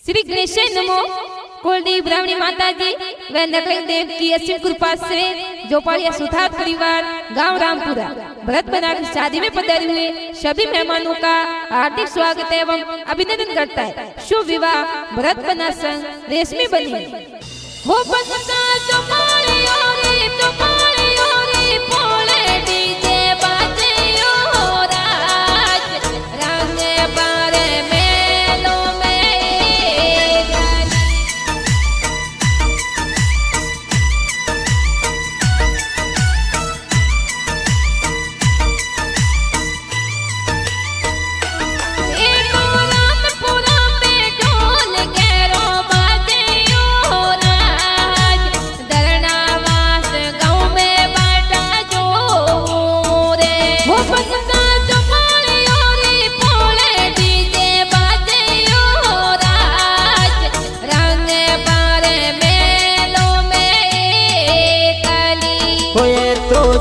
श्री गणेश नमो। कुलदेवी ब्राह्मणी माता जी व नकल देव की असीम कृपा से जोपाड़िया सुथार परिवार गांव रामपुरा भरत बनारस की शादी में पधारे हुए सभी मेहमानों का हार्दिक स्वागत एवं अभिनंदन करता है। शुभ विवाह भरत बनारस रेशमी बनी वो बनता जोपाड़िया रे जोपाड़िया रे पोले डीजे बाजे ओ राज रंग बारे मेलों में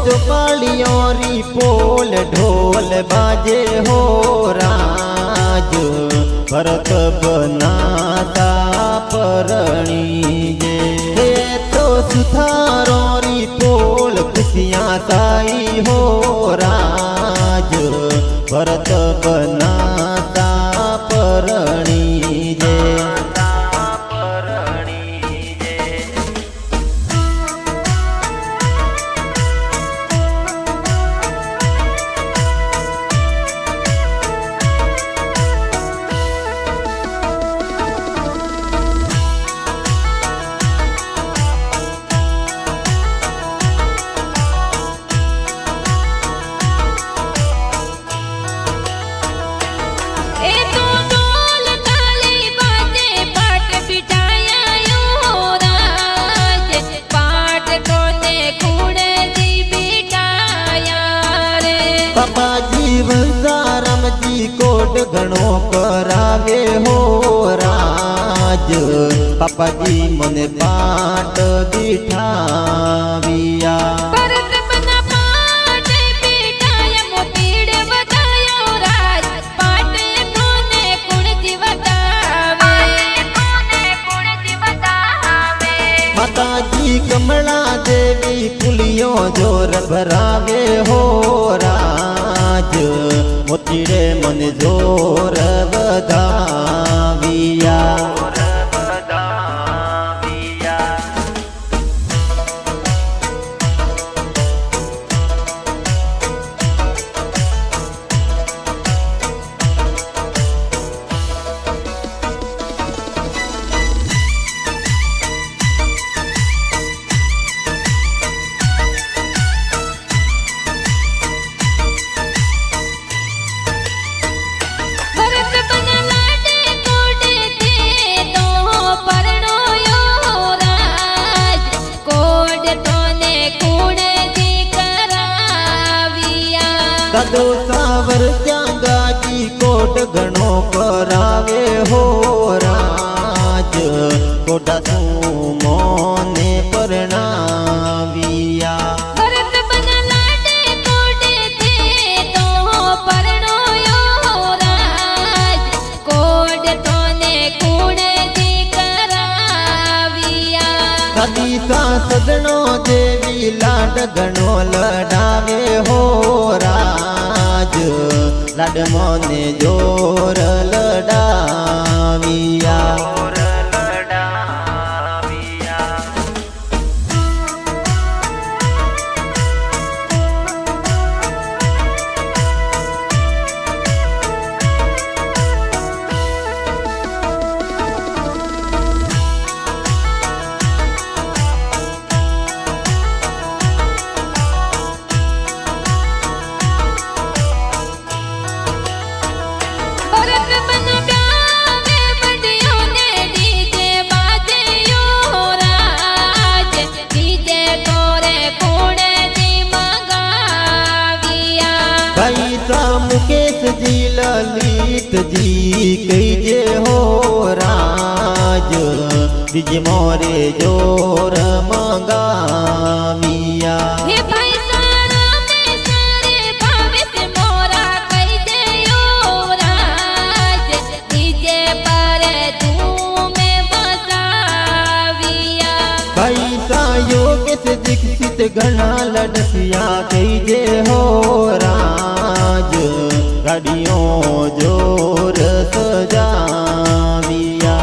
जोपाड़ियों पोल ढोल बाजे हो राज भरत बनाता परणी जे तो सुथारों री पोल खुशियाँ ताई हो राज भरत बनाता परणी जे कोट घणो करावे हो राज पापा जी मने पाट बिठाविया भरत बना पाट बिठाया मोतीड़ बतायो राज पाट कोने कुण जीवतावे माता जी कमला देवी पुलियो जोर भरावे हो राज मोतीड़े मन जोर बधाविया कदो सावर जांगा जी कोट घणो करावे हो राज कोटा तू मोने परणाविया भरत बना लाडे कोटे थे तो परणोयो राज कोड तोने कुण दी कराविया कदी सा सदनो देवी लाड घणो लडावे हो राज लाड मोने जोर लडाविया मुकेश जी ललित जी कहिए हो राज बिज मोरे जोर मंगाविया हे भाई सारा में सारे भावे से मोरा कह दे राज डीजे पर तू गीत घना लड़किया कहीजे हो राज गाड़ियों जोर सजाविया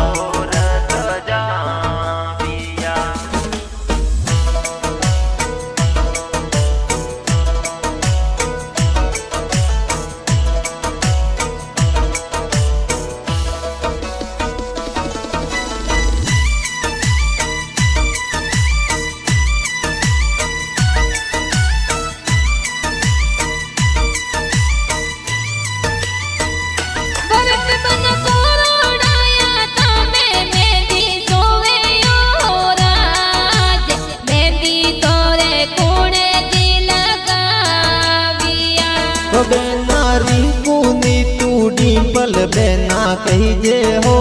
बेना कहीजे हो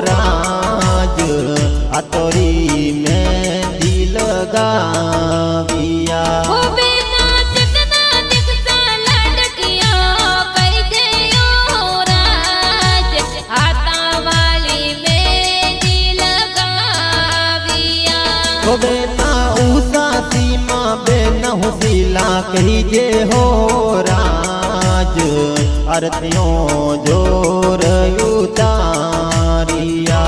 राज अतोरी में दिल गाविया बेना उषा सीमा बेना हुसीला कहीजे हो राज आरतियों जोर उतारिया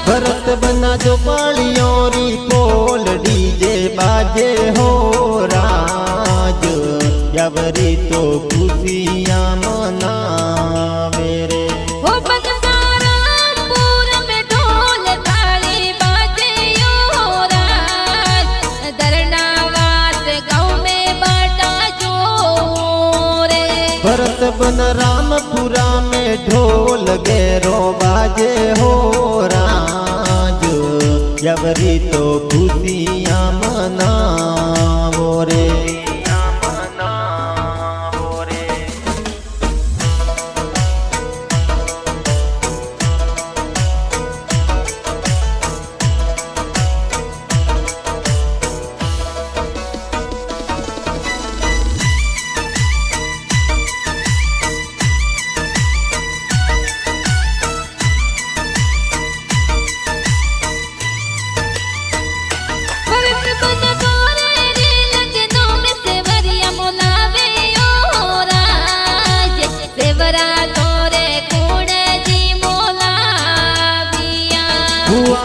भरत बना जो पालियोरी पोल डीजे बाजे हो राज यवरी तो खुशियाँ मनावे रे में ढोल थाली बाजे हो राज दरनावास गाँव में बाटा जोरे भरत बन रामपुरा में ढोल गेरो बाजे हो राज यवरी तो खुशियाँ मनावो रे भुआ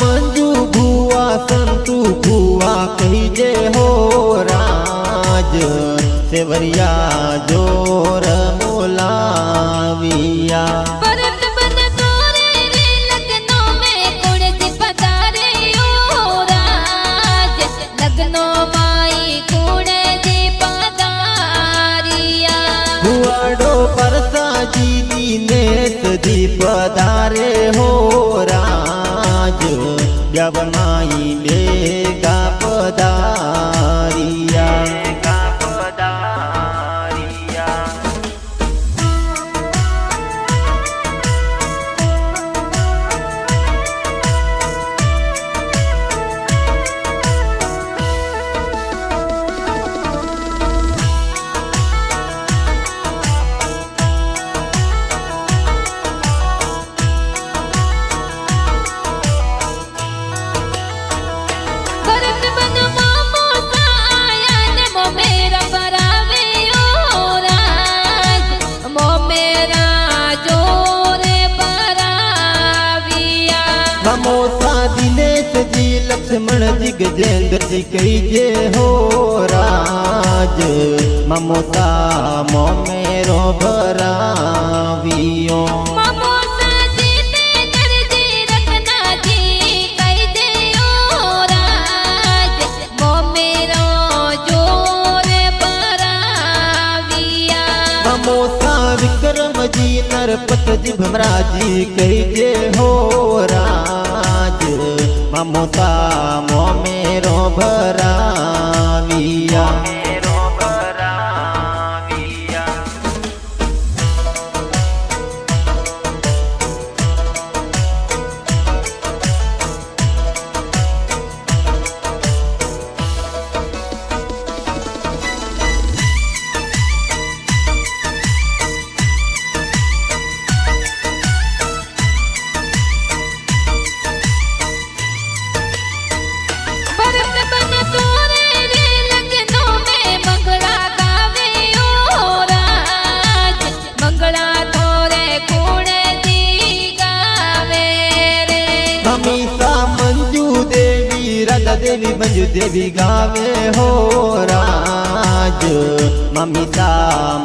मंजू भुआ संतु भुआ कहीजे हो राज सेवरिया जोर मोलाविया परसा जी दीनेश दीपदारे हो राज यवनाई लेगा पदारिया लक्ष्मण जी गजेंद्र जी कहीजे हो राज ममता मोमेरो भरावियो विक्रम जी न नरपत जी भमराजी कहिजे हो राज ममता मोमेरो भराविया देवी मंजू देवी गावे हो राज ममिता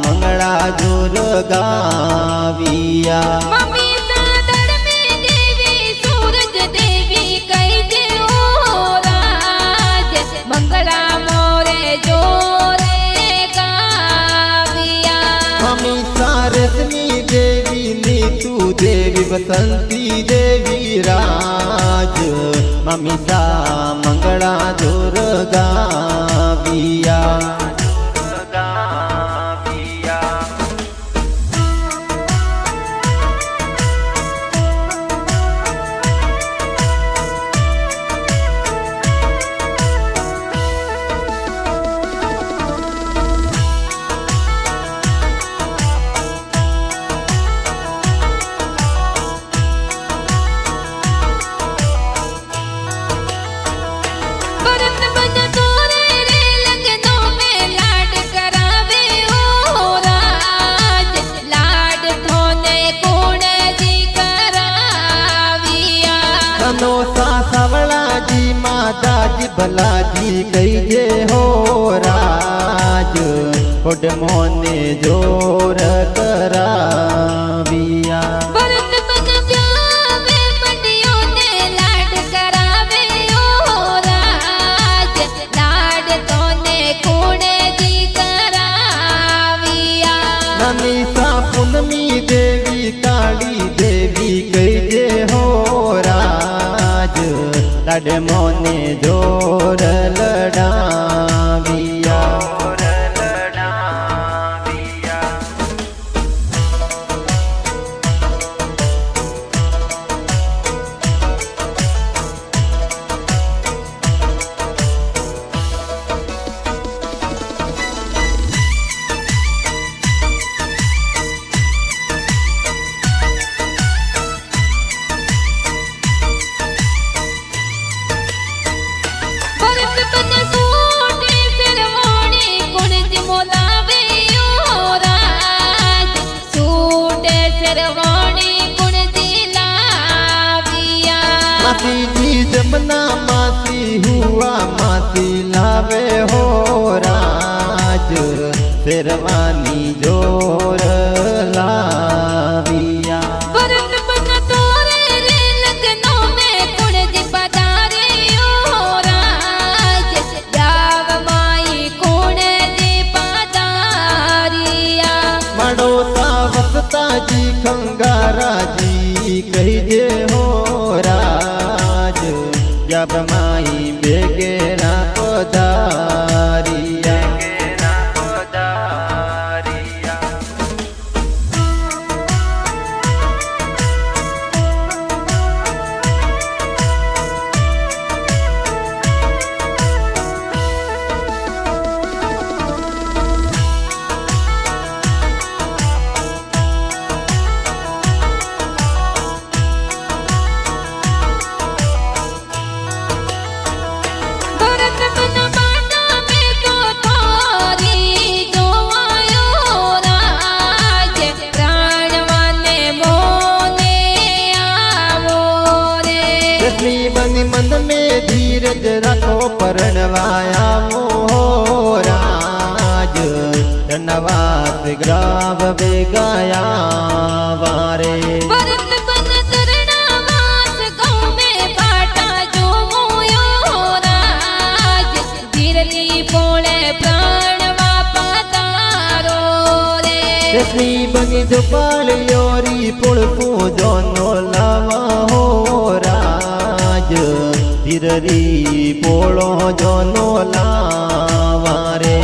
मंगला जोर गाविया ममिता धर्मी देवी सूरज देवी कहिजे हो राज मंगला मोरे जोरे गाविया ममिता रश्मि देवी नीतू देवी बसंती देवी राज ममिता मंगला दुर्गा बिया दादी भलाजी कहिजे हो राज कोड मोने जोर कराविया भरत बन ब्यावे बंदियों ने लाड करावे हो राज लाड तोने कोने जी कराविया नमी सा पुनमी देवी काली देवी कहिजे हो राज लाड मोने जोर लड़ाविया मासी जी जमना मासी हुआ मासी लावे हो राज शेरवानी जोर लाविया भरत बन तोरे रे लगनों में कुण जी पधारे हो राज जाव माई कुण जी पधारिया मड़ोता वसता जी खंगारा जी कहिजे हो राज जब माई बेगेरा पधारिया मन में धीरज रखो परणवाया मोराज धनवास ग्राव बेगाया वारे भरत बन तरनावास गाँव में बाटा जो मोयो राज गिरली पोले प्राण वापा तारो रे રેશમી બની જો પાળિયોરી પુળકું જોનો લાવા હો રાજ ધીરરી પોળો જોનો લાવા રે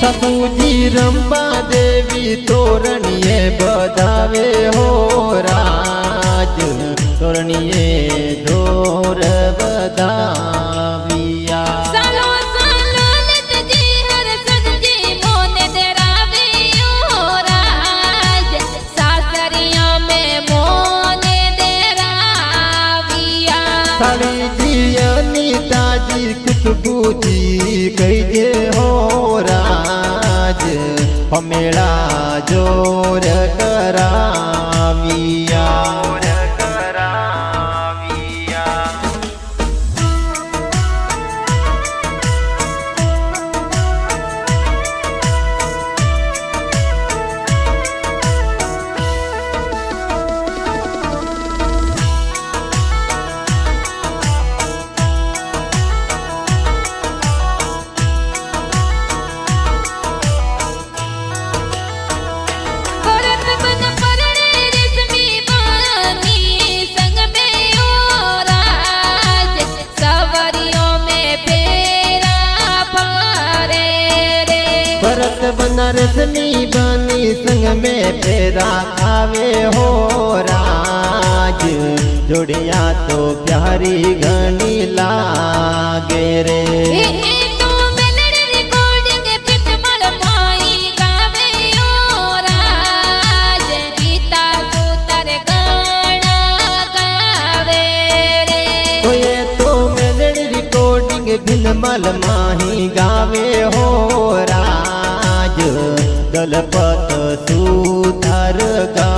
સસુજી રંબા દેવી તોરણીએ બધાવે હો રાજ તોરણીએ ઢોર બધાવિયા તાજી ખુશબુજી કહીજે હો રાજ હમેળા જોર કરાવિયા भरत बनारसनी बनी संग में फेरा खावे हो राज जोड़िया तो प्यारी घनी लागे रे भिनमल माही गावे हो राज दलपत सुधर गा